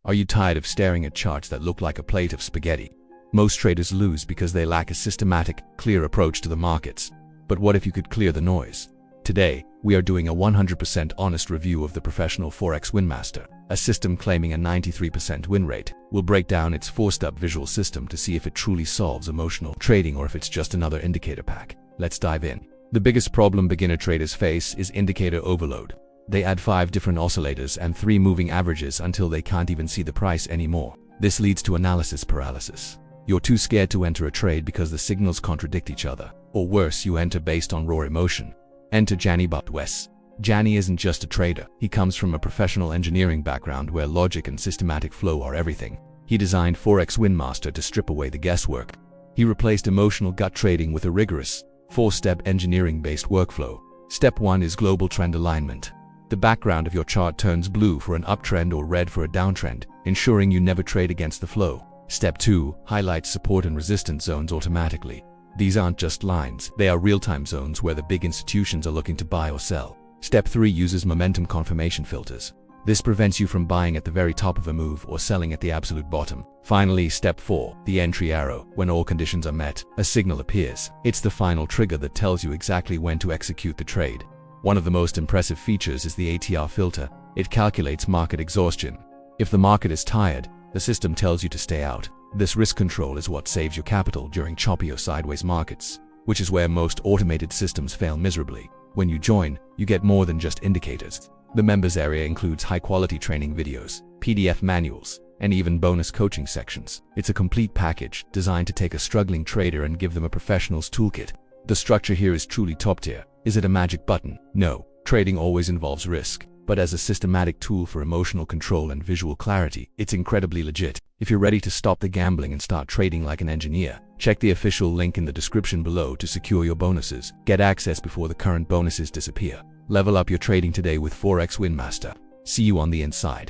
Are you tired of staring at charts that look like a plate of spaghetti? Most traders lose because they lack a systematic, clear approach to the markets. But what if you could clear the noise? Today, we are doing a 100% honest review of the Professional Forex Winmaster, a system claiming a 93% win rate. We'll break down its 4-step visual system to see if it truly solves emotional trading or if it's just another indicator pack. Let's dive in. The biggest problem beginner traders face is indicator overload. They add 5 different oscillators and 3 moving averages until they can't even see the price anymore. This leads to analysis paralysis. You're too scared to enter a trade because the signals contradict each other. Or worse, you enter based on raw emotion. Enter Janny Wes. Janny isn't just a trader. He comes from a professional engineering background where logic and systematic flow are everything. He designed Forex Winmaster to strip away the guesswork. He replaced emotional gut trading with a rigorous, 4-step engineering-based workflow. Step 1 is global trend alignment. The background of your chart turns blue for an uptrend or red for a downtrend, ensuring you never trade against the flow. Step 2 highlights support and resistance zones automatically. These aren't just lines, they are real-time zones where the big institutions are looking to buy or sell. Step 3 uses momentum confirmation filters. This prevents you from buying at the very top of a move or selling at the absolute bottom. Finally, Step 4, the entry arrow. When all conditions are met, a signal appears. It's the final trigger that tells you exactly when to execute the trade. One of the most impressive features is the ATR filter. It calculates market exhaustion. If the market is tired, the system tells you to stay out. This risk control is what saves your capital during choppy or sideways markets, which is where most automated systems fail miserably. When you join, you get more than just indicators. The members area includes high-quality training videos, PDF manuals, and even bonus coaching sections. It's a complete package designed to take a struggling trader and give them a professional's toolkit. The structure here is truly top tier. Is it a magic button? No. Trading always involves risk. But as a systematic tool for emotional control and visual clarity, it's incredibly legit. If you're ready to stop the gambling and start trading like an engineer, check the official link in the description below to secure your bonuses. Get access before the current bonuses disappear. Level up your trading today with Forex Winmaster. See you on the inside.